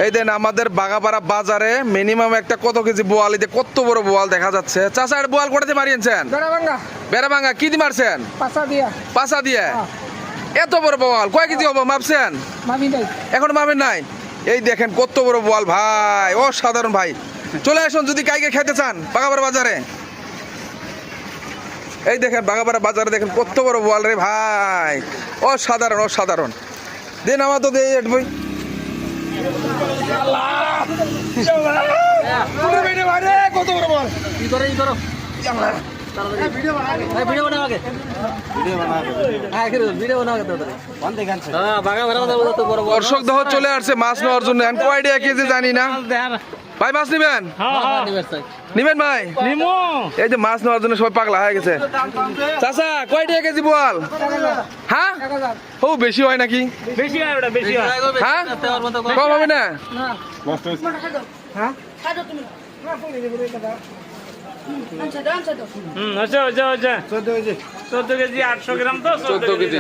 এই দেন আমাদের বাগাপাড়া বাজারে মিনিমাম একটা কত কেজি বোয়াল, এই যে কত বড় বোয়াল দেখা যাচ্ছে। চাচা এটা বোয়াল কোটাতে মারিয়েছেন? বেড়াভাঙ্গা। কি দিয়ে মারছেন? পাশা দিয়ে। এত বড় বোয়াল কয় কেজি হবো মাপছেন? এখন মাপেন নাই। এই দেখেন কত বড় বোয়াল ভাই, অসাধারণ ভাই। চলে আসুন যদি কাইকে খেতে চান বাগাপাড়া বাজারে। এই দেখেন বাগাপাড়া বাজারে দেখেন কত বড় বোয়াল রে ভাই, অসাধারণ অসাধারণ। দিন আমার তো দিয়ে বই কত বড় বল দর্শক দহ চলে আসছে মাছ নেওয়ার জন্য। কয়টা কেজি জানি না ভাই, মাছ নিবেন? নিবেন ভাই? এই যে মাছ নেওয়ার জন্য সবাই পাগলা হয়ে গেছে। চাচা কয়টা কেজি বোয়াল? হ্যাঁ ও বেশি হয় নাকি? হ্যাঁ কম হবে না? 14 কেজি 800 গ্রাম তো 14 কেজি।